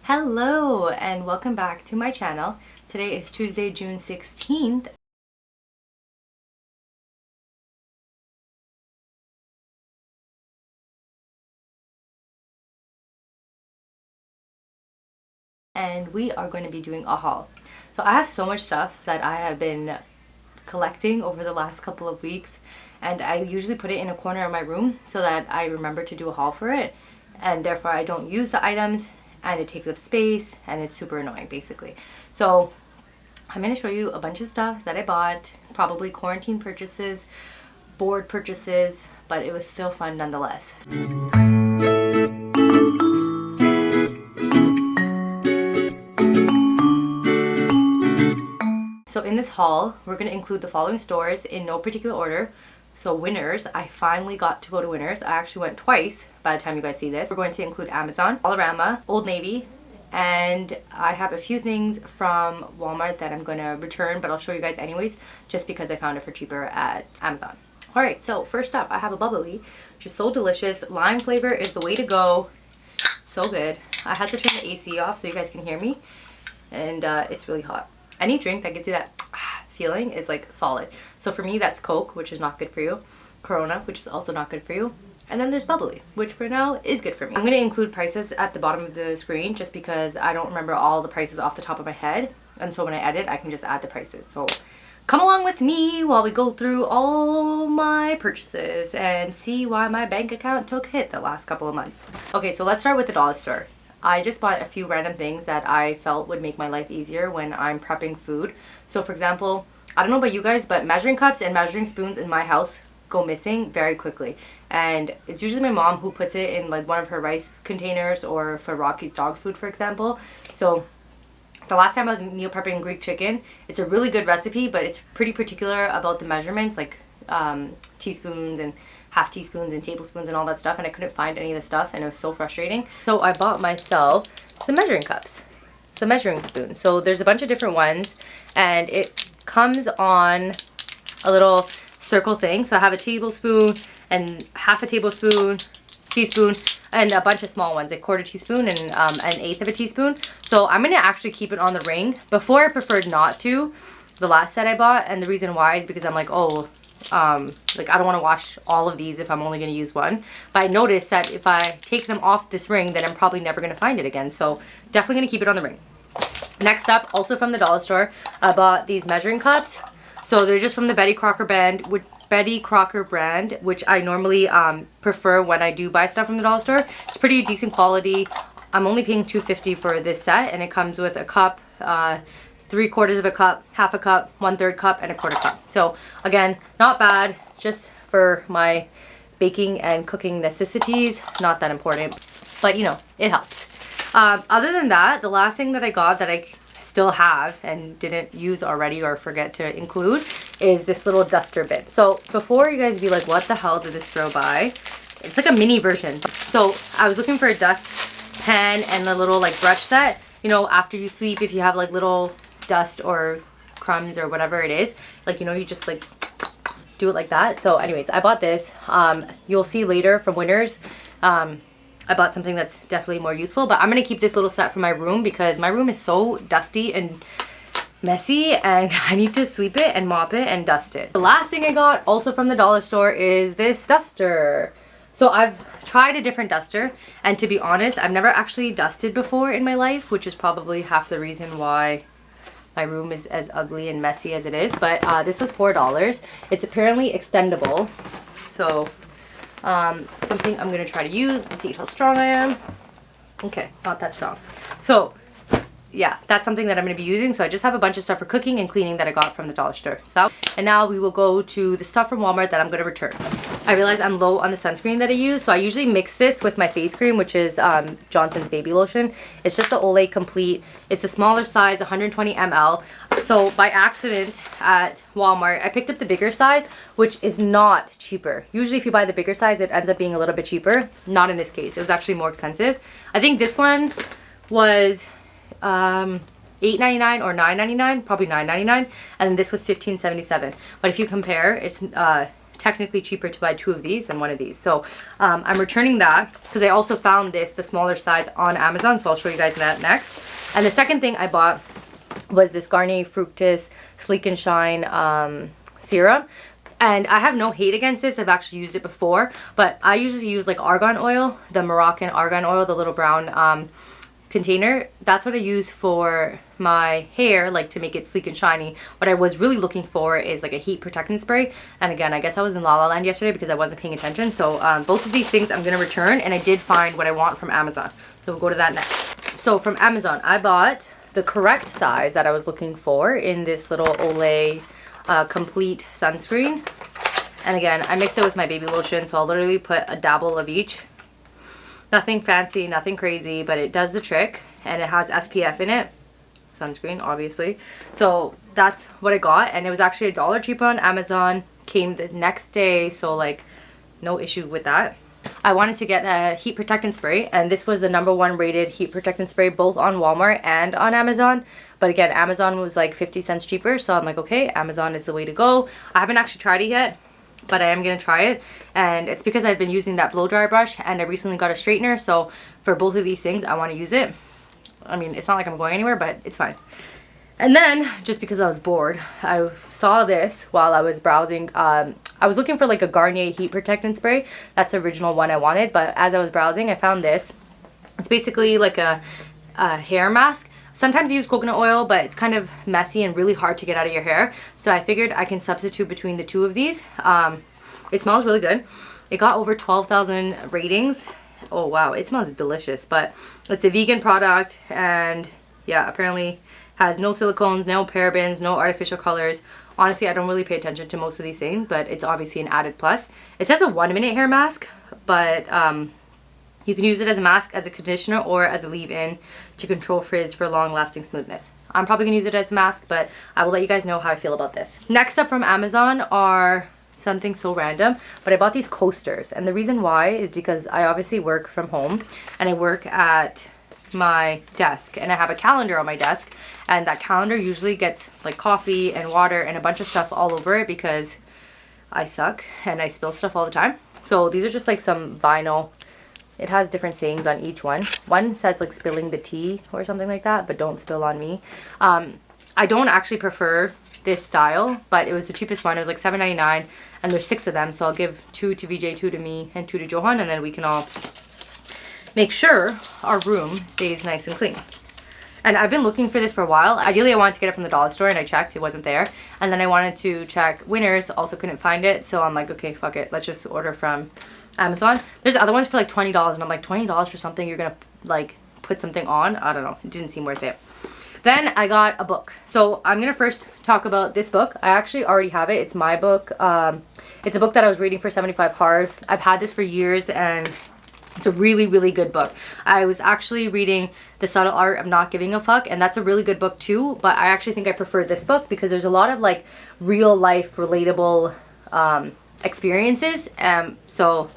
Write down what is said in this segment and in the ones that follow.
Hello and welcome back to my channel. Today is Tuesday, June 16th. And we are going to be doing a haul. So I have so much stuff that I have been collecting over the last couple of weeks, and I usually put it in a corner of my room so that I remember to do a haul for it, and therefore I don't use the items and it takes up space and it's super annoying basically. So I'm going to show you a bunch of stuff that I bought, probably quarantine purchases, board purchases, but it was still fun nonetheless. So in this haul, we're going to include the following stores in no particular order. So Winners, I finally got to go to Winners. I actually went twice by the time you guys see this. We're going to include Amazon, Dollarama, Old Navy, and I have a few things from Walmart that I'm going to return, but I'll show you guys anyways, just because I found it for cheaper at Amazon. Alright, so first up, I have a bubbly, which is so delicious. Lime flavor is the way to go. So good. I had to turn the AC off so you guys can hear me, and it's really hot. Any drink that gives you that feeling is like solid. So for me, that's Coke, which is not good for you. Corona, which is also not good for you. And then there's bubbly, which for now is good for me. I'm going to include prices at the bottom of the screen just because I don't remember all the prices off the top of my head. And so when I edit, I can just add the prices. So come along with me while we go through all my purchases and see why my bank account took a hit the last couple of months. Okay, so let's start with the dollar store. I just bought a few random things that I felt would make my life easier when I'm prepping food. So for example, I don't know about you guys, but measuring cups and measuring spoons in my house go missing very quickly. And it's usually my mom who puts it in like one of her rice containers or for Rocky's dog food, for example. So the last time I was meal prepping Greek chicken, it's a really good recipe, but it's pretty particular about the measurements, like teaspoons and half teaspoons and tablespoons and all that stuff, and I couldn't find any of the stuff and it was so frustrating. So I bought myself some measuring cups, some measuring spoons. So there's a bunch of different ones and it comes on a little circle thing. So I have a tablespoon and half a tablespoon, teaspoon, and a bunch of small ones, like quarter teaspoon and an eighth of a teaspoon. So I'm going to actually keep it on the ring. Before I preferred not to, the last set I bought, and the reason why is because I'm like, oh, like I don't want to wash all of these if I'm only going to use one. But I noticed that if I take them off this ring, then I'm probably never going to find it again. So definitely going to keep it on the ring. Next up, also from the dollar store, I bought these measuring cups. So they're just from the Betty Crocker brand, which I normally prefer when I do buy stuff from the dollar store. It's pretty decent quality. I'm only paying $2.50 for this set, and it comes with a cup, 3/4 of a cup, half a cup, 1/3 cup, and a quarter cup. So again, not bad, just for my baking and cooking necessities. Not that important, but you know, it helps. Other than that, the last thing that I got that I still have and didn't use already or forget to include is this little duster bin. So before you guys be like, what the hell did this girl buy? It's like a mini version. So I was looking for a dust pan and a little like brush set. You know, after you sweep, if you have like little dust or crumbs or whatever it is, like, you know, you just like do it like that. So anyways, I bought this. You'll see later from Winners, I bought something that's definitely more useful, but I'm going to keep this little set for my room because my room is so dusty and messy and I need to sweep it and mop it and dust it. The last thing I got also from the dollar store is this duster. So I've tried a different duster, and to be honest, I've never actually dusted before in my life, which is probably half the reason why my room is as ugly and messy as it is. But this was $4. It's apparently extendable. So something I'm going to try to use and see how strong I am. Okay, not that strong. So yeah, that's something that I'm going to be using. So I just have a bunch of stuff for cooking and cleaning that I got from the dollar store. So, and now we will go to the stuff from Walmart that I'm going to return. I realized I'm low on the sunscreen that I use, so I usually mix this with my face cream, which is Johnson's Baby Lotion. It's just the Olay Complete. It's a smaller size, 120 ml. So by accident at Walmart, I picked up the bigger size, which is not cheaper. Usually if you buy the bigger size, it ends up being a little bit cheaper. Not in this case. It was actually more expensive. I think this one was $8.99 or $9.99, probably $9.99, and then this was $15.77. But if you compare, it's 10 technically cheaper to buy 2 of these than 1 of these. So I'm returning that because I also found this, the smaller size, on Amazon. So I'll show you guys that next. And the second thing I bought was this Garnier Fructis Sleek and Shine serum. And I have no hate against this. I've actually used it before, but I usually use like argan oil, the Moroccan argan oil, the little brown container. That's what I use for my hair, like to make it sleek and shiny. What I was really looking for is like a heat protectant spray. And again, I guess I was in La La Land yesterday because I wasn't paying attention. So both of these things I'm going to return, and I did find what I want from Amazon. So we'll go to that next. So from Amazon, I bought the correct size that I was looking for in this little Olay complete sunscreen. And again, I mix it with my baby lotion, so I'll literally put a dabble of each. Nothing fancy, nothing crazy, but it does the trick, and it has SPF in it. Sunscreen, obviously. So that's what I got, and it was actually $1 cheaper on Amazon. Came the next day, so like no issue with that. I wanted to get a heat protectant spray, and this was the #1 rated heat protectant spray both on Walmart and on Amazon. But again, Amazon was like 50 cents cheaper, so I'm like, okay, Amazon is the way to go. I haven't actually tried it yet, but I am going to try it. And it's because I've been using that blow dry brush, and I recently got a straightener, so for both of these things I want to use it. I mean, it's not like I'm going anywhere, but it's fine. And then, just because I was bored, I saw this while I was browsing. I was looking for like a Garnier heat protectant spray. That's the original one I wanted, but as I was browsing, I found this. It's basically like a hair mask. Sometimes you use coconut oil, but it's kind of messy and really hard to get out of your hair. So I figured I can substitute between the 2 of these. It smells really good. It got over 12,000 ratings. Oh wow, it smells delicious. But it's a vegan product, and yeah, apparently has no silicones, no parabens, no artificial colors. Honestly, I don't really pay attention to most of these things, but it's obviously an added plus. It says a 1-minute hair mask, but you can use it as a mask, as a conditioner, or as a leave-in to control frizz for long-lasting smoothness. I'm probably going to use it as a mask, but I will let you guys know how I feel about this. Next up from Amazon are something so random, but I bought these coasters. And the reason why is because I obviously work from home, and I work at my desk, and I have a calendar on my desk, and that calendar usually gets like coffee and water and a bunch of stuff all over it because I suck and I spill stuff all the time. So these are just like some vinyl. It has different sayings on each one. One says like spilling the tea or something like that, but don't spill on me. I don't actually prefer this style, but it was the cheapest one. It was like $7.99, and there's 6 of them, so I'll give 2 to VJ, 2 to me, and 2 to Johan, and then we can all make sure our room stays nice and clean. And I've been looking for this for a while. Ideally, I wanted to get it from the dollar store, and I checked, it wasn't there. And then I wanted to check Winners, also couldn't find it. So I'm like, okay, fuck it, let's just order from Amazon. There's other ones for like $20, and I'm like, $20 for something you're gonna like put something on? I don't know, it didn't seem worth it. Then I got a book. So I'm gonna first talk about this book. I actually already have it. It's my book. It's a book that I was reading for 75 hard. I've had this for years, and it's a really, really good book. I was actually reading The Subtle Art of Not Giving a Fuck, and that's a really good book too, but I actually think I prefer this book because there's a lot of like real life relatable experiences. So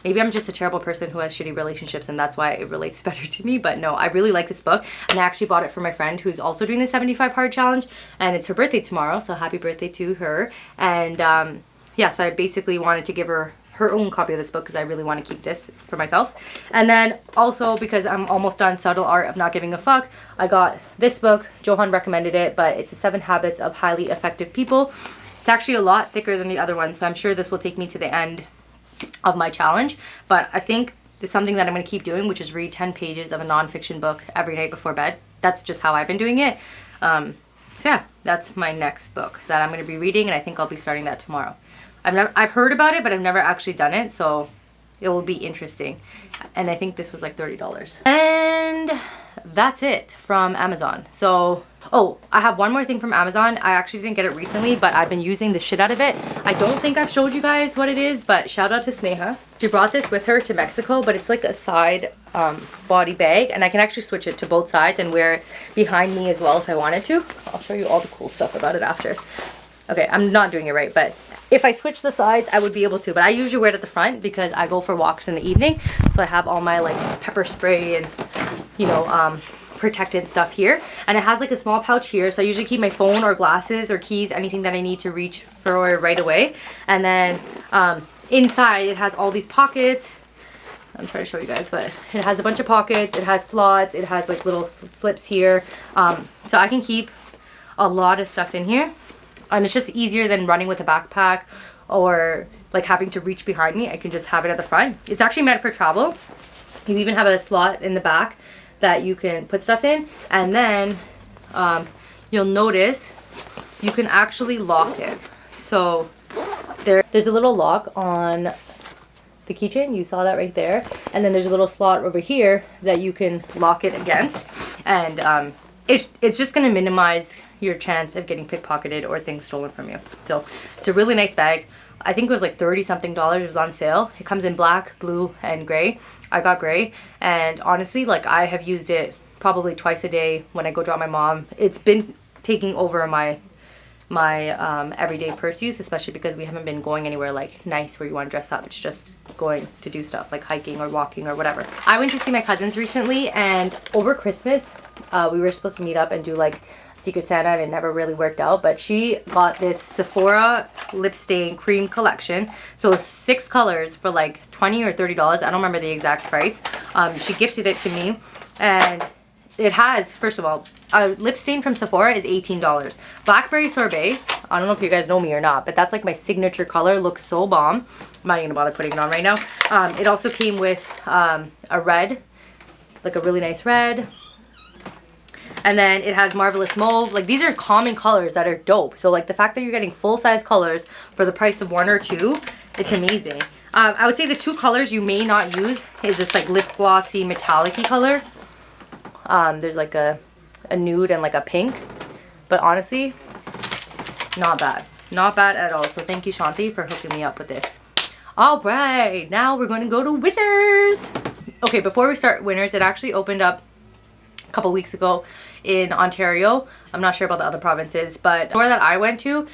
maybe I'm just a terrible person who has shitty relationships, and that's why it relates better to me. But no, I really like this book, and I actually bought it for my friend who's also doing the 75 hard challenge, and it's her birthday tomorrow, so happy birthday to her. And yeah, so I basically wanted to give her own copy of this book because I really want to keep this for myself. And then also because I'm almost done Subtle Art of Not Giving a Fuck, I got this book. Johan recommended it, but it's the 7 Habits of Highly Effective People. It's actually a lot thicker than the other one, so I'm sure this will take me to the end of my challenge. But I think it's something that I'm going to keep doing, which is read 10 pages of a nonfiction book every night before bed. That's just how I've been doing it. So yeah, that's my next book that I'm going to be reading, and I think I'll be starting that tomorrow. I've heard about it, but I've never actually done it, so it will be interesting. And I think this was like $30. And that's it from Amazon. So, oh, I have one more thing from Amazon. I actually didn't get it recently, but I've been using the shit out of it. I don't think I've showed you guys what it is, but shout out to Sneha. She brought this with her to Mexico, but it's like a side body bag, and I can actually switch it to both sides and wear it behind me as well if I wanted to. I'll show you all the cool stuff about it after. Okay, I'm not doing it right, but if I switch the sides, I would be able to. But I usually wear it at the front because I go for walks in the evening. So I have all my like pepper spray and, you know, Protectant stuff here, and it has like a small pouch here, so I usually keep my phone or glasses or keys, anything that I need to reach for right away. And then inside it has all these pockets. I'm trying to show you guys, but it has a bunch of pockets, it has slots, it has like little slips here, so I can keep a lot of stuff in here, and it's just easier than running with a backpack or like having to reach behind me. I can just have it at the front. It's actually meant for travel. You even have a slot in the back that you can put stuff in, and then you'll notice you can actually lock it. So there's a little lock on the keychain, you saw that right there, and then there's a little slot over here that you can lock it against, and it's just going to minimize your chance of getting pickpocketed or things stolen from you. So it's a really nice bag. I think it was like $30 something. It was on sale. It comes in black, blue, and gray. I got gray, and honestly, like, I have used it probably twice a day when I go drop my mom. It's been taking over my everyday purse use, especially because we haven't been going anywhere like nice where you want to dress up. It's just going to do stuff like hiking or walking or whatever. I went to see my cousins recently, and over Christmas we were supposed to meet up and do like Secret Santa, and it never really worked out, but she got this Sephora lip stain cream collection. So 6 colors for like $20 or $30. I don't remember the exact price. She gifted it to me, and it has, first of all, a lip stain from Sephora is $18. Blackberry Sorbet, I don't know if you guys know me or not, but that's like my signature color. Looks so bomb. I'm not even gonna bother putting it on right now. It also came with a red, like a really nice red. And then it has Marvelous Mauve. Like, these are common colors that are dope. So like the fact that you're getting full-size colors for the price of 1 or 2, it's amazing. I would say the 2 colors you may not use is this like lip glossy metallic-y color. There's like a nude and like a pink, but honestly, not bad. Not bad at all. So thank you, Shanti, for hooking me up with this. All right, now we're going to go to Winners. Okay, before we start Winners, it actually opened up a couple weeks ago in Ontario. I'm not sure about the other provinces, but the store that I went to,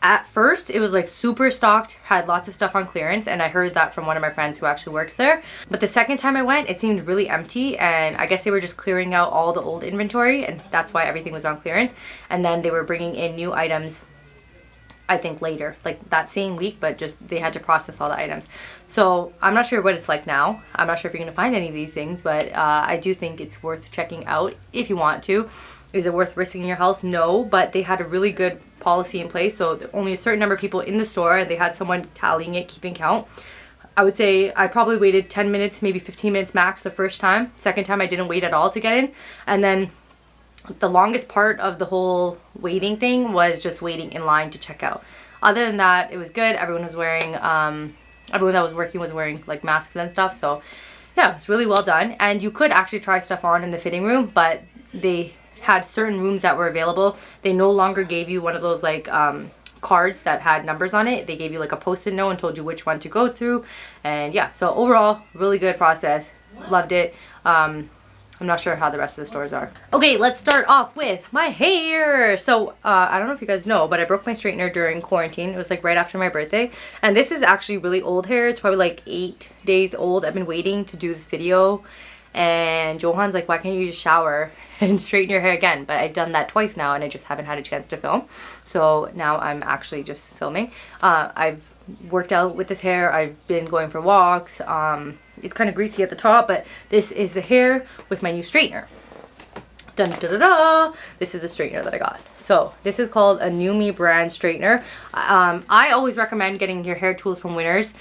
at first it was like super stocked, had lots of stuff on clearance, and I heard that from one of my friends who actually works there. But the second time I went, it seemed really empty, and I guess they were just clearing out all the old inventory, and that's why everything was on clearance. And then they were bringing in new items, I think later, like that same week, but just they had to process all the items. So I'm not sure what it's like now. I'm not sure if you're gonna find any of these things, but I do think it's worth checking out if you want to. Is it worth risking your health? No, but they had a really good policy in place, so only a certain number of people in the store, and they had someone tallying it, keeping count. I would say I probably waited 10 minutes, maybe 15 minutes max the first time. Second time I didn't wait at all to get in, and then the longest part of the whole waiting thing was just waiting in line to check out. Other than that, it was good. Everyone was wearing, everyone that was working was wearing like masks and stuff. So yeah, it's really well done. And you could actually try stuff on in the fitting room, but they had certain rooms that were available. They no longer gave you one of those like cards that had numbers on it. They gave you like a post-it note and told you which one to go through. And yeah, so overall, really good process. Loved it. I'm not sure how the rest of the stores are. Okay, let's start off with my hair. So I don't know if you guys know, but I broke my straightener during quarantine. It was like right after my birthday. And this is actually really old hair. It's probably like 8 days old. I've been waiting to do this video. And Johan's like, why can't you just shower and straighten your hair again? But I've done that twice now, and I just haven't had a chance to film. So now I'm actually just filming. I've worked out with this hair. I've been going for walks. It's kind of greasy at the top, but this is the hair with my new straightener. Dun da da da! This is a straightener that I got. So this is called a New Me brand straightener. I always recommend getting your hair tools from Winners.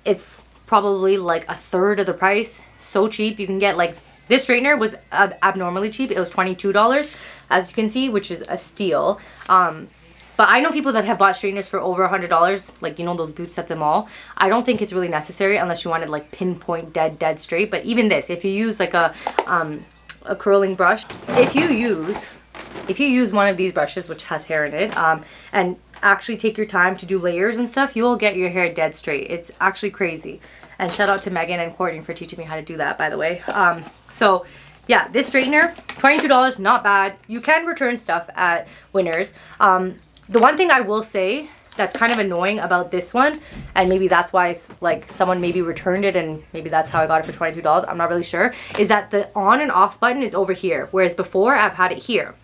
It's probably like a third of the price. So cheap. You can get like, this straightener was abnormally cheap. It was $22, as you can see, which is a steal. But I know people that have bought straighteners for over $100, like, you know, those boots at the mall. I don't think it's really necessary unless you wanted like pinpoint dead straight. But even this, if you use like a curling brush, if you use one of these brushes which has hair in it, and actually take your time to do layers and stuff, you'll get your hair dead straight. It's actually crazy. And shout out to Megan and Courtney for teaching me how to do that, by the way. So yeah, this straightener, $22, not bad. You can return stuff at Winners. The one thing I will say, that's kind of annoying about this one, and maybe that's why like someone maybe returned it and maybe that's how I got it for $22. I'm not really sure. Is that the on and off button is over here, whereas before I've had it here.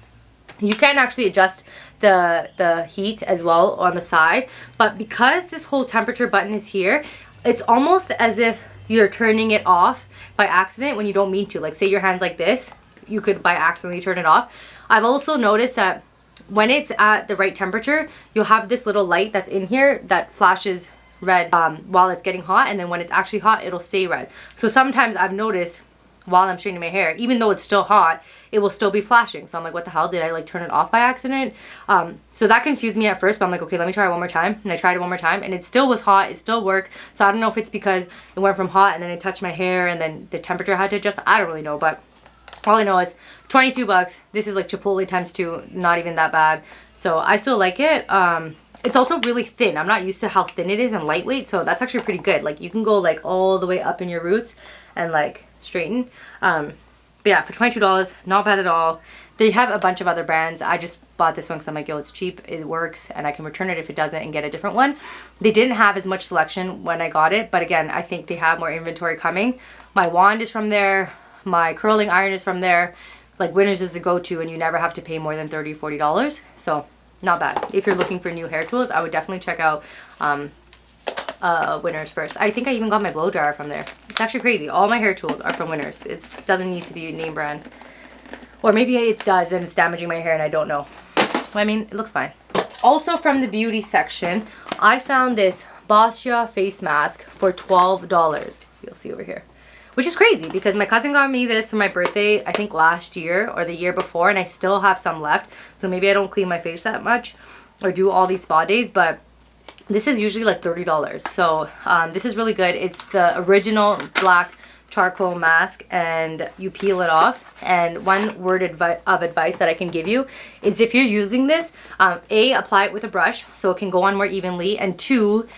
You can actually adjust the heat as well on the side, but because this whole temperature button is here, it's almost as if you're turning it off by accident when you don't mean to. Like say your hand's like this, you could by accidentally turn it off. I've also noticed that when it's at the right temperature, you'll have this little light that's in here that flashes red while it's getting hot, and then when it's actually hot, it'll stay red. So sometimes I've noticed while I'm straightening my hair, even though it's still hot, it will still be flashing. So I'm like, what the hell? Did I like turn it off by accident? So that confused me at first, but I'm like, okay, let me try it one more time. And I tried it one more time and it still was hot. It still worked. So I don't know if it's because it went from hot and then it touched my hair and then the temperature had to adjust. I don't really know, but all I know is 22 bucks. This is like Chipotle times 2, not even that bad. So I still like it. It's also really thin. I'm not used to how thin it is and lightweight, so that's actually pretty good. Like you can go like all the way up in your roots and like straighten. But yeah, for $22, not bad at all. They have a bunch of other brands. I just bought this one because I'm like, yo, it's cheap, it works, and I can return it if it doesn't and get a different one. They didn't have as much selection when I got it, but again, I think they have more inventory coming. My wand is from there. My curling iron is from there. Like Winners is the go-to and you never have to pay more than $30, $40. So not bad. If you're looking for new hair tools, I would definitely check out Winners first. I think I even got my blow dryer from there. It's actually crazy. All my hair tools are from Winners. It doesn't need to be name brand. Or maybe it does and it's damaging my hair and I don't know. Well, I mean, it looks fine. Also from the beauty section, I found this Boscia face mask for $12. You'll see over here. Which is crazy because my cousin got me this for my birthday, I think last year or the year before, and I still have some left. So maybe I don't clean my face that much or do all these spa days, but this is usually like $30. So this is really good. It's the original black charcoal mask and you peel it off. And one word of advice that I can give you is if you're using this, A, apply it with a brush so it can go on more evenly, and 2,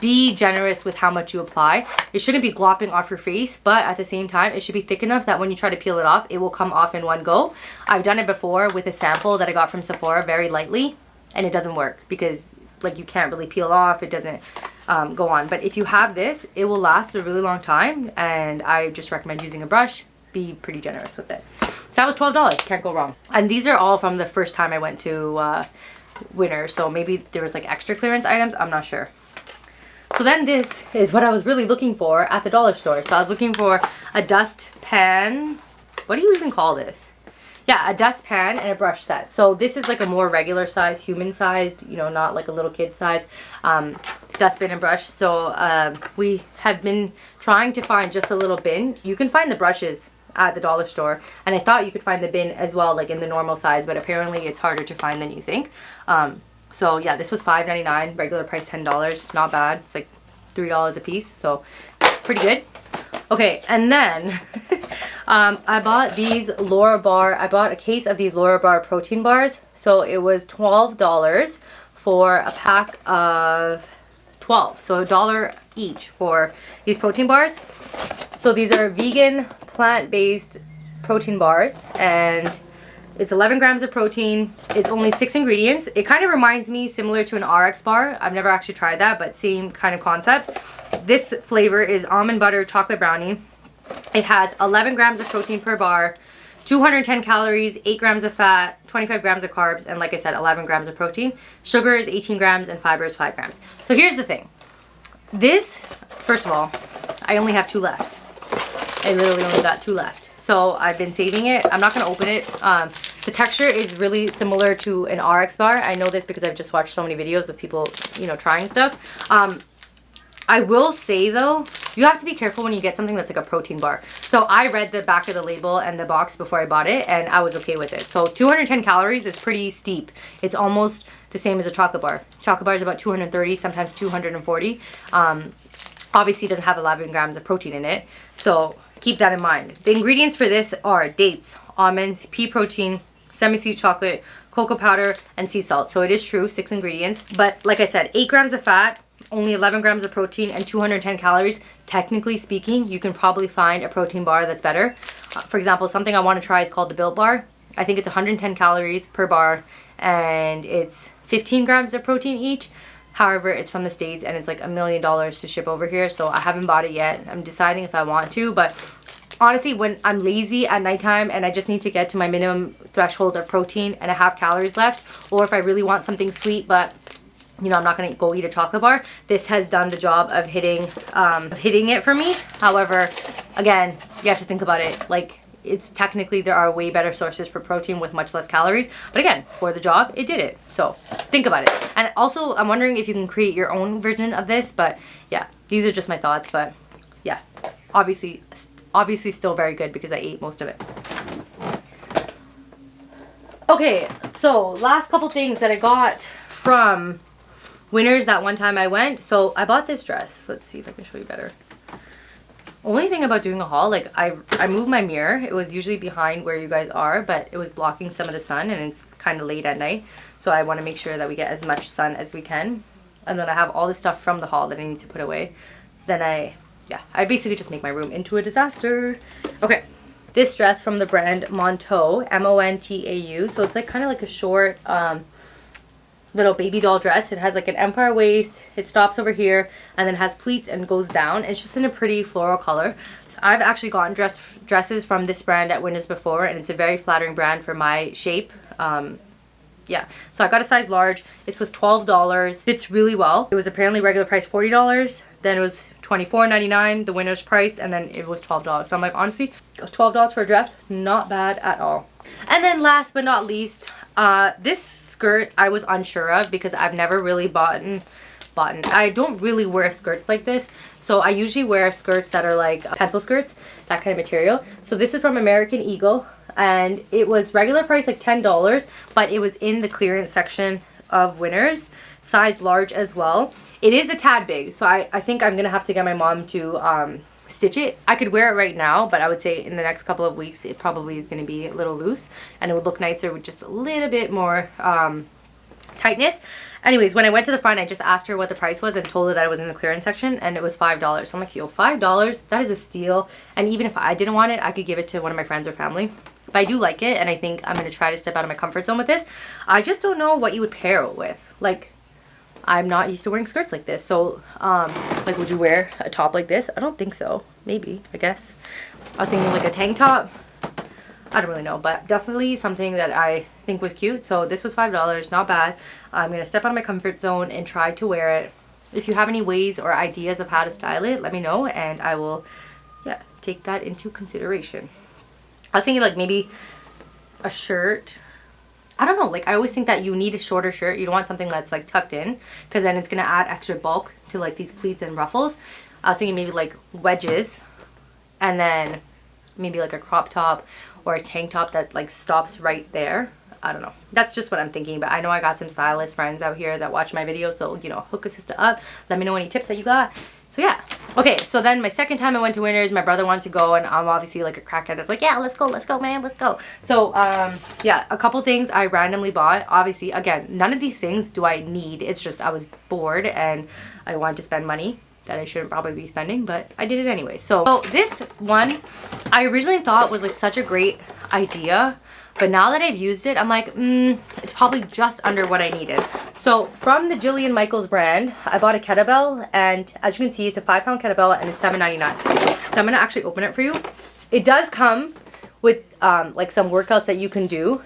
be generous with how much you apply. It shouldn't be glopping off your face, but at the same time, it should be thick enough that when you try to peel it off, it will come off in one go. I've done it before with a sample that I got from Sephora very lightly, and it doesn't work because like you can't really peel off. It doesn't go on. But if you have this, it will last a really long time, and I just recommend using a brush. Be pretty generous with it. So that was $12. Can't go wrong. And these are all from the first time I went to Winners, so maybe there was like extra clearance items. I'm not sure. So then this is what I was really looking for at the dollar store. So I was looking for a dust pan. What do you even call this? Yeah, a dust pan and a brush set. So this is like a more regular size, human sized, you know, not like a little kid size dustbin and brush. So we have been trying to find just a little bin. You can find the brushes at the dollar store, and I thought you could find the bin as well, like in the normal size, but apparently it's harder to find than you think. So yeah, this was $5.99, regular price $10. Not bad. It's like $3 a piece, so pretty good. Okay, and then I bought these Laura Bar. I bought a case of these Laura Bar protein bars. So it was $12 for a pack of 12. So $1 each for these protein bars. So these are vegan, plant-based protein bars, and it's 11 grams of protein. It's only 6 ingredients. It kind of reminds me similar to an RX bar. I've never actually tried that, but same kind of concept. This flavor is almond butter chocolate brownie. It has 11 grams of protein per bar, 210 calories, 8 grams of fat, 25 grams of carbs, and like I said, 11 grams of protein. Sugar is 18 grams and fiber is 5 grams. So here's the thing. This, first of all, I only have 2 left. I literally only got 2 left. So I've been saving it. I'm not going to open it. The texture is really similar to an RX bar. I know this because I've just watched so many videos of people, you know, trying stuff. I will say though, you have to be careful when you get something that's like a protein bar. So I read the back of the label and the box before I bought it, and I was okay with it. So 210 calories is pretty steep. It's almost the same as a chocolate bar. Chocolate bar is about 230, sometimes 240. Obviously it doesn't have 11 grams of protein in it, so keep that in mind. The ingredients for this are dates, almonds, pea protein, semi-sweet chocolate, cocoa powder, and sea salt. So it is true, 6 ingredients. But like I said, 8 grams of fat, only 11 grams of protein, and 210 calories. Technically speaking, you can probably find a protein bar that's better. For example, something I want to try is called the Built Bar. I think it's 110 calories per bar, and it's 15 grams of protein each. However, it's from the States and it's like $1 million to ship over here, so I haven't bought it yet. I'm deciding if I want to, but honestly, when I'm lazy at nighttime and I just need to get to my minimum threshold of protein and I have calories left, or if I really want something sweet but you know I'm not gonna go eat a chocolate bar, this has done the job of hitting it for me. However, again, you have to think about it, like it's technically there are way better sources for protein with much less calories, but again, for the job it did it. So think about it. And also I'm wondering if you can create your own version of this, but yeah, these are just my thoughts. But yeah, obviously still very good because I ate most of it. Okay, so last couple things that I got from Winners that one time I went. So I bought this dress. Let's see if I can show you better. Only thing about doing a haul, like I moved my mirror. It was usually behind where you guys are, but it was blocking some of the sun and it's kind of late at night. So I want to make sure that we get as much sun as we can. And then I have all the stuff from the haul that I need to put away. Then I basically just make my room into a disaster. Okay, this dress from the brand Montau, M-O-N-T-A-U. So it's like kind of like a short little baby doll dress. It has like an empire waist, it stops over here, and then has pleats and goes down. It's just in a pretty floral color. I've actually gotten dresses from this brand at Winners before, and it's a very flattering brand for my shape. Yeah, so I got a size large. This was $12. Fits really well. It was apparently regular price $40. Then it was $24.99, the Winners price, and then it was $12. So I'm like, honestly, $12 for a dress, not bad at all. And then last but not least, this skirt I was unsure of because I've never really bought. I don't really wear skirts like this, so I usually wear skirts that are like pencil skirts, that kind of material. So this is from American Eagle, and it was regular price like $10, but it was in the clearance section of Winners, size large as well. It is a tad big, so I think I'm gonna have to get my mom to stitch it. I could wear it right now, but I would say in the next couple of weeks it probably is going to be a little loose and it would look nicer with just a little bit more tightness. Anyways, when I went to the front, I just asked her what the price was and told her that it was in the clearance section, and it was $5. So I'm like, yo, $5? That is a steal. And even if I didn't want it, I could give it to one of my friends or family. But I do like it, and I think I'm going to try to step out of my comfort zone with this. I just don't know what you would pair it with. Like, I'm not used to wearing skirts like this. So, like, would you wear a top like this? I don't think so. Maybe, I guess. I was thinking like a tank top. I don't really know, but definitely something that I think was cute. So this was $5, not bad. I'm going to step out of my comfort zone and try to wear it. If you have any ways or ideas of how to style it, let me know, and I will, yeah, take that into consideration. I was thinking like maybe a shirt. I don't know, like I always think that you need a shorter shirt. You don't want something that's like tucked in, because then it's going to add extra bulk to like these pleats and ruffles. I was thinking maybe like wedges, and then maybe like a crop top or a tank top that like stops right there. I don't know. That's just what I'm thinking, but I know I got some stylist friends out here that watch my videos, so you know, hook a sister up. Let me know any tips that you got. So yeah. Okay, so then my second time I went to Winners, my brother wanted to go, and I'm obviously like a crackhead that's like, yeah, let's go, man, let's go. So yeah, a couple things I randomly bought. Obviously, again, none of these things do I need. It's just I was bored and I wanted to spend money that I shouldn't probably be spending, but I did it anyway. So this one I originally thought was like such a great idea, but now that I've used it, I'm like, it's probably just under what I needed. So from the Jillian Michaels brand, I bought a kettlebell, and as you can see, it's a 5-pound kettlebell and it's $7.99. So I'm gonna actually open it for you. It does come with like some workouts that you can do.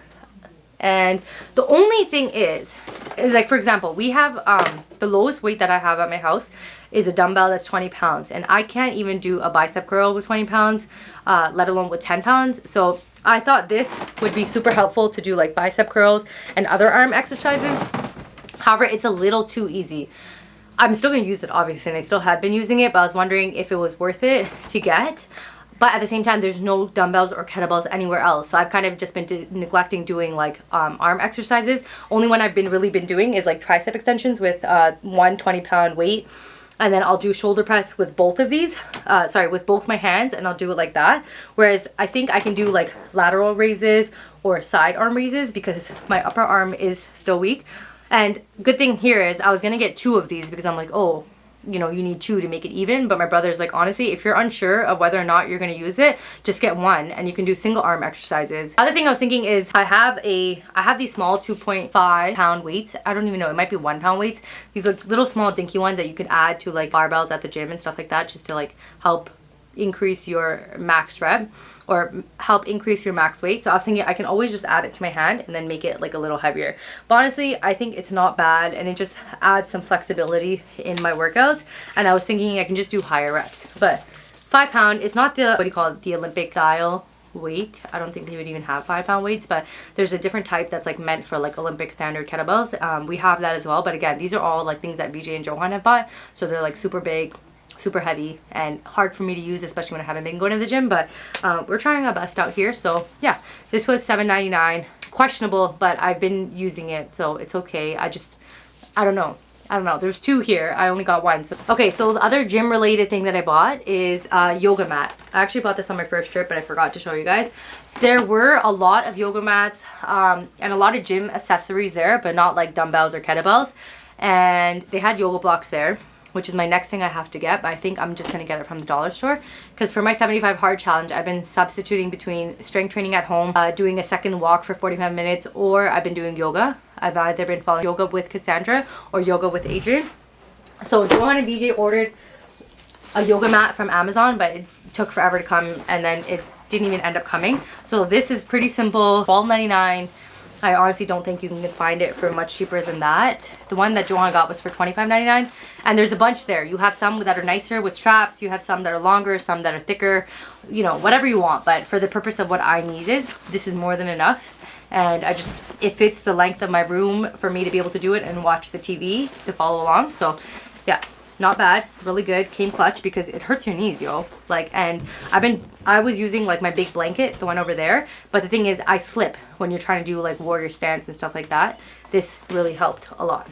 And the only thing is like, for example, we have the lowest weight that I have at my house is a dumbbell that's 20 pounds, and I can't even do a bicep curl with 20 pounds, let alone with 10 pounds. So I thought this would be super helpful to do like bicep curls and other arm exercises. However, it's a little too easy. I'm still going to use it obviously, and I still have been using it, but I was wondering if it was worth it to get. But at the same time, there's no dumbbells or kettlebells anywhere else. So I've kind of just been neglecting doing like arm exercises. Only one I've really been doing is like tricep extensions with one 20-pound weight. And then I'll do shoulder press with both of these, with both my hands, and I'll do it like that. Whereas I think I can do like lateral raises or side arm raises because my upper arm is still weak. And good thing here is I was gonna get 2 of these because I'm like, oh, you know, you need two to make it even. But my brother's like, honestly, if you're unsure of whether or not you're going to use it, just get one and you can do single arm exercises. The other thing I was thinking is I have these small 2.5 pound weights. I don't even know, it might be 1 pound weights. These like little small dinky ones that you can add to like barbells at the gym and stuff like that, just to like help increase your max rep or help increase your max weight. So I was thinking I can always just add it to my hand and then make it like a little heavier. But honestly, I think it's not bad and it just adds some flexibility in my workouts. And I was thinking I can just do higher reps. But 5 pound is not the, what do you call it, the Olympic style weight. I don't think they would even have 5 pound weights, but there's a different type that's like meant for like Olympic standard kettlebells. We have that as well. But again, these are all like things that VJ and Johan have bought. So they're like super big, super heavy, and hard for me to use, especially when I haven't been going to the gym. But we're trying our best out here. So yeah, this was $7.99. Questionable, but I've been using it, so it's okay. I don't know. There's 2 here. I only got 1. So okay, so the other gym related thing that I bought is a yoga mat. I actually bought this on my first trip, but I forgot to show you guys. There were a lot of yoga mats and a lot of gym accessories there, but not like dumbbells or kettlebells. And they had yoga blocks there, which is my next thing I have to get, but I think I'm just going to get it from the dollar store. Because for my 75 hard challenge, I've been substituting between strength training at home, doing a second walk for 45 minutes, or I've been doing yoga. I've either been following yoga with Cassandra or yoga with Adrian. So Johan and BJ ordered a yoga mat from Amazon, but it took forever to come and then it didn't even end up coming. So this is pretty simple, $12.99. I honestly don't think you can find it for much cheaper than that. The one that Johan got was for $25.99, and there's a bunch there. You have some that are nicer with straps, you have some that are longer, some that are thicker, you know, whatever you want. But for the purpose of what I needed, this is more than enough. And it fits the length of my room for me to be able to do it and watch the TV to follow along. So yeah, not bad, really good. Came clutch because it hurts your knees, yo. Like, and I was using like my big blanket, the one over there, but the thing is I slip when you're trying to do like warrior stance and stuff like that. This really helped a lot.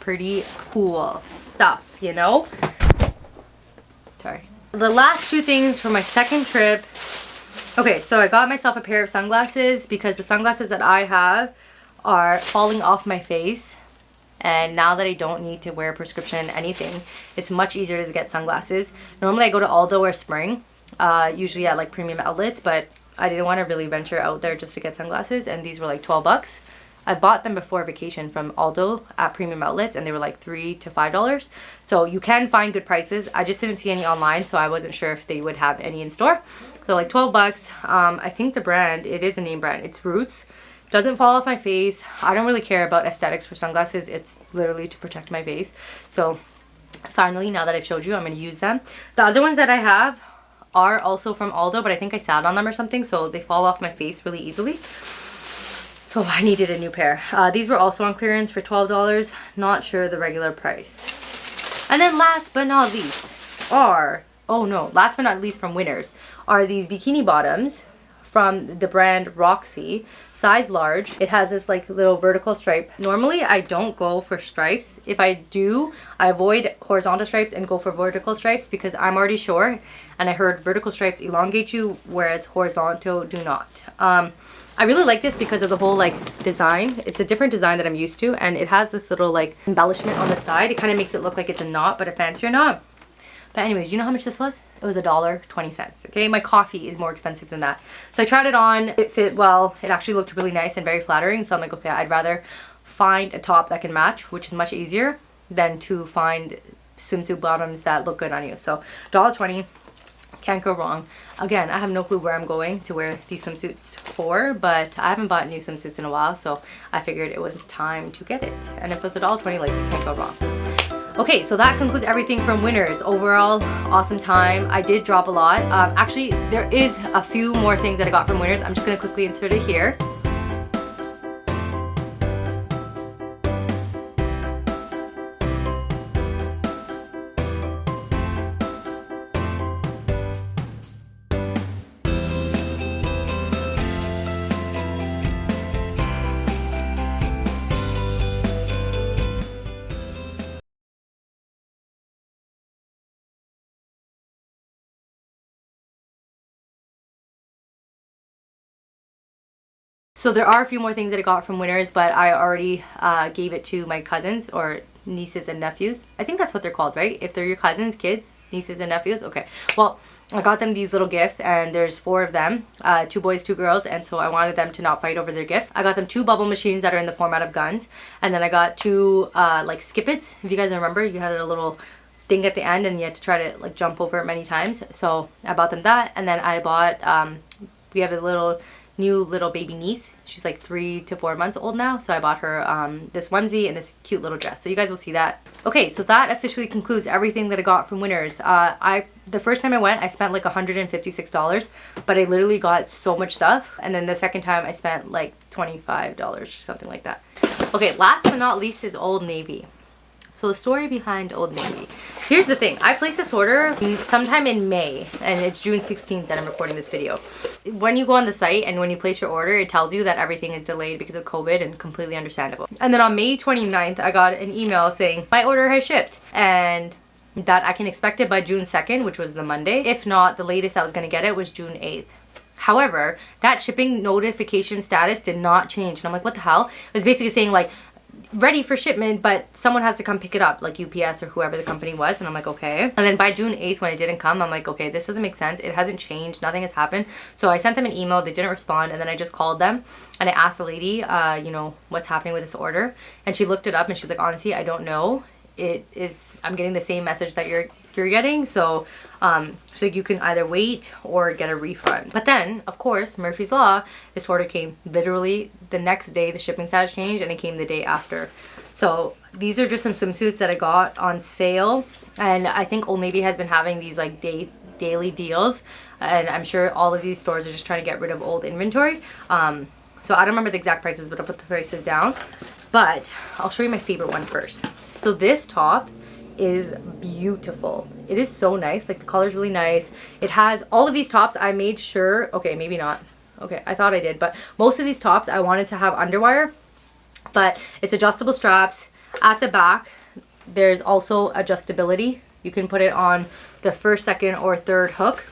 Pretty cool stuff, you know. Sorry. The last 2 things for my second trip. Okay, so I got myself a pair of sunglasses because the sunglasses that I have are falling off my face. And now that I don't need to wear a prescription anything, it's much easier to get sunglasses. Normally I go to Aldo or Spring, usually at like premium outlets, but I didn't want to really venture out there just to get sunglasses, and these were like 12 bucks. I bought them before vacation from Aldo at premium outlets, and they were like $3 to $5. So you can find good prices. I just didn't see any online, so I wasn't sure if they would have any in store. So like 12 bucks. I think the brand, it is a name brand. It's Roots. Doesn't fall off my face. I don't really care about aesthetics for sunglasses. It's literally to protect my face. So finally, now that I've showed you, I'm going to use them. The other ones that I have are also from Aldo, but I think I sat on them or something, so they fall off my face really easily. So I needed a new pair. These were also on clearance for $12. Not sure the regular price. And then last but not least last but not least from Winners are these Bikini Bottoms from the brand Roxy, size large. It has this like little vertical stripe. Normally I don't go for stripes. If I do, I avoid horizontal stripes and go for vertical stripes because I'm already short, and I heard vertical stripes elongate you, whereas horizontal do not. I really like this because of the whole like design. It's a different design that I'm used to, and it has this little like embellishment on the side. It kind of makes it look like it's a knot, but a fancier knot. But anyways, you know how much this was? It was $1.20. Okay, my coffee is more expensive than that. So I tried it on. It fit well. It actually looked really nice and very flattering. So I'm like, okay, I'd rather find a top that can match, which is much easier than to find swimsuit bottoms that look good on you. So $1.20, can't go wrong. Again, I have no clue where I'm going to wear these swimsuits for, but I haven't bought new swimsuits in a while, so I figured it was time to get it. And if it was $1.20, like, you can't go wrong. Okay, so that concludes everything from Winners. Overall, awesome time. I did drop a lot. Actually, there is a few more things that I got from Winners. I'm just going to quickly insert it here. So there are a few more things that I got from Winners, but I already gave it to my cousins, or nieces and nephews. I think that's what they're called, right? If they're your cousins, kids, nieces and nephews. Okay, well, I got them these little gifts, and there's 4 of them, 2 boys, 2 girls, and so I wanted them to not fight over their gifts. I got them 2 bubble machines that are in the format of guns, and then I got 2 like skip-its. If you guys remember, you had a little thing at the end and you had to try to like jump over it many times. So I bought them that, and then I bought we have a new little baby niece. She's like 3 to 4 months old now, so I bought her this onesie and this cute little dress, so you guys will see that. Okay, so that officially concludes everything that I got from Winners. The first time I went, I spent like $156, but I literally got so much stuff, and then the second time I spent like $25 or something like that. Okay, last but not least is Old Navy. So the story behind Old Navy. Here's the thing. I placed this order sometime in May, and it's June 16th that I'm recording this video. When you go on the site and when you place your order, it tells you that everything is delayed because of COVID, and completely understandable. And then on May 29th, I got an email saying my order has shipped and that I can expect it by June 2nd, which was the Monday. If not, the latest I was going to get it was June 8th. However, that shipping notification status did not change. And I'm like, what the hell? It was basically saying like, ready for shipment, but someone has to come pick it up, like UPS or whoever the company was. And I'm like, okay. And then by June 8th, when it didn't come, I'm like, okay, this doesn't make sense. It hasn't changed. Nothing has happened. So I sent them an email. They didn't respond. And then I just called them and I asked the lady, you know, what's happening with this order. And she looked it up and she's like, honestly, I don't know. I'm getting the same message that you're getting. So so you can either wait or get a refund. But then, of course, Murphy's Law, this order came literally the next day. The shipping status changed and it came the day after. So these are just some swimsuits that I got on sale, and I think Old Navy has been having these like daily deals, and I'm sure all of these stores are just trying to get rid of old inventory. So I don't remember the exact prices, but I'll put the prices down. But I'll show you my favorite one first. So this top is beautiful. It is so nice. Like the color is really nice. It has all of these tops. I made sure, okay, maybe not. Okay, I thought I did, but most of these tops I wanted to have underwire, but it's adjustable straps. At the back, there's also adjustability. You can put it on the first, second, or third hook.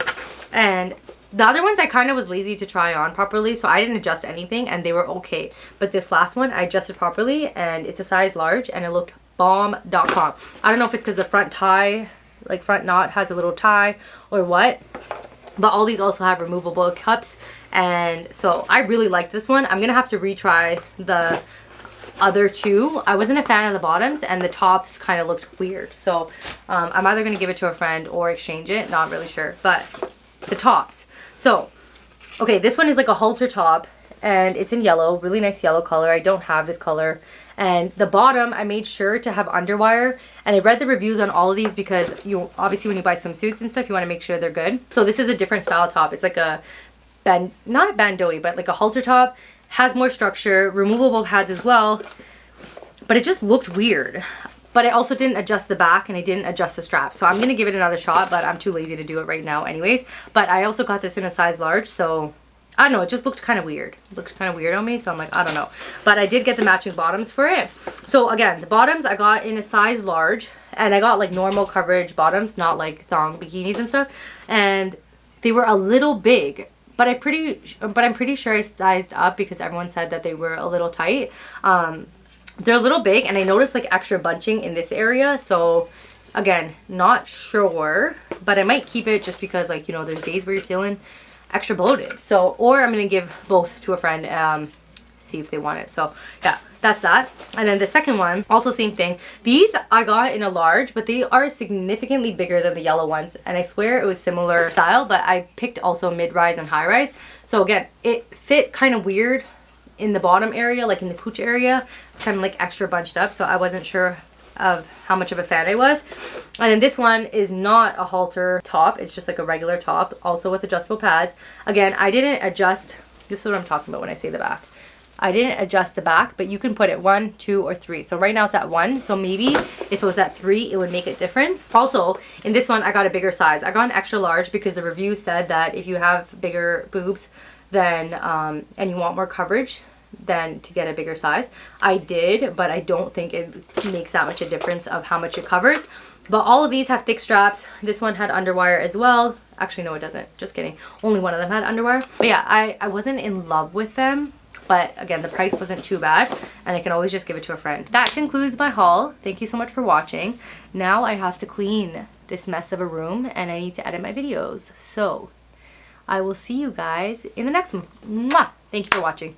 And the other ones I kind of was lazy to try on properly, so I didn't adjust anything and they were okay. But this last one I adjusted properly, and it's a size large and it looked bomb.com. I don't know if it's because the front tie, like front knot has a little tie or what, but all these also have removable cups, and so I really liked this one. I'm gonna have to retry the other 2. I wasn't a fan of the bottoms, and the tops kind of looked weird, so I'm either gonna give it to a friend or exchange it, not really sure. But the tops, so okay, this one is like a halter top and it's in yellow, really nice yellow color. I don't have this color. And the bottom, I made sure to have underwire, and I read the reviews on all of these because you obviously when you buy swimsuits and stuff, you want to make sure they're good. So this is a different style top. It's like a not a bandeau, but like a halter top, has more structure, removable pads as well, but it just looked weird. But I also didn't adjust the back and I didn't adjust the strap. So I'm going to give it another shot, but I'm too lazy to do it right now anyways. But I also got this in a size large, so I don't know, it just looked kind of weird. It looked kind of weird on me, so I'm like, I don't know. But I did get the matching bottoms for it. So again, the bottoms I got in a size large, and I got like normal coverage bottoms, not like thong bikinis and stuff. And they were a little big, but I'm pretty sure I sized up because everyone said that they were a little tight. They're a little big, and I noticed like extra bunching in this area. So again, not sure, but I might keep it just because, like, you know, there's days where you're feeling extra bloated. So, or I'm gonna give both to a friend, see if they want it. So yeah, that's that. And then the second one, also same thing. These I got in a large, but they are significantly bigger than the yellow ones, and I swear it was similar style, but I picked also mid-rise and high-rise. So again, it fit kind of weird in the bottom area, like in the cooch area. It's kind of like extra bunched up, so I wasn't sure of how much of a fan I was. And then this one is not a halter top, it's just like a regular top, also with adjustable pads. Again, I didn't adjust, this is what I'm talking about when I say the back. I didn't adjust the back, but you can put it 1, 2, or 3. So right now it's at 1, so maybe if it was at 3, it would make a difference. Also, in this one, I got a bigger size. I got an extra large because the review said that if you have bigger boobs, then and you want more coverage, then to get a bigger size. I did, but I don't think it makes that much a difference of how much it covers. But all of these have thick straps. This one had underwire as well. Actually, no, it doesn't. Just kidding. Only one of them had underwire. But yeah, I wasn't in love with them. But again, the price wasn't too bad, and I can always just give it to a friend. That concludes my haul. Thank you so much for watching. Now I have to clean this mess of a room, and I need to edit my videos. So I will see you guys in the next one. Mwah! Thank you for watching.